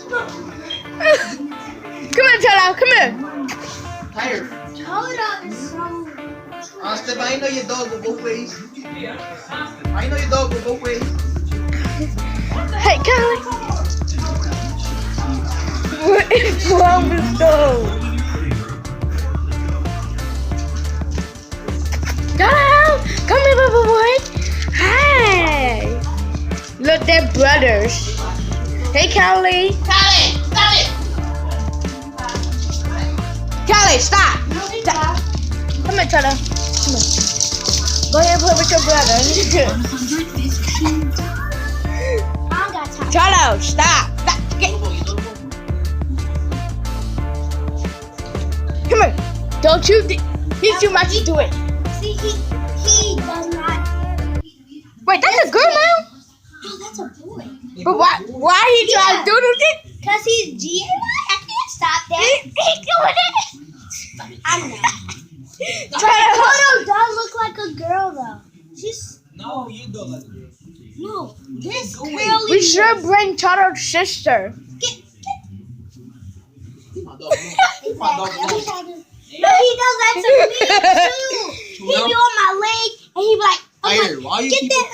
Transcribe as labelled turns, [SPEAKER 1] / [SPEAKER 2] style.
[SPEAKER 1] Come here, Tyler. Come here.
[SPEAKER 2] Tired.
[SPEAKER 3] Toto is so.
[SPEAKER 2] Steph, I know your dog will both ways. I know your dog will both ways.
[SPEAKER 1] Hey, Kylie. What is wrong with those? Tyler, come here, baby boy. Hi. Look, they're brothers. Hey, Kylie. Kylie, stop. Come here, Tyler. Come here. Go ahead and play with your brother.
[SPEAKER 3] I got time.
[SPEAKER 1] Tyler, stop. Get. Come here. Don't you? He's too much to do it.
[SPEAKER 3] See, he does not.
[SPEAKER 1] Wait, that's a girl now?
[SPEAKER 3] No, that's a boy.
[SPEAKER 1] But why he trying to do this?
[SPEAKER 3] Cause he's G. I can't stop that. He's doing it. I know. Toto does look like a girl though. She's
[SPEAKER 2] No, you don't like it.
[SPEAKER 3] no. This curly.
[SPEAKER 1] We should bring Toto's sister.
[SPEAKER 3] Get.
[SPEAKER 2] My dog. My dog.
[SPEAKER 3] No, he does that to me too. He be on my leg and he be like,
[SPEAKER 2] Tired. Why you
[SPEAKER 3] get
[SPEAKER 2] keep
[SPEAKER 3] that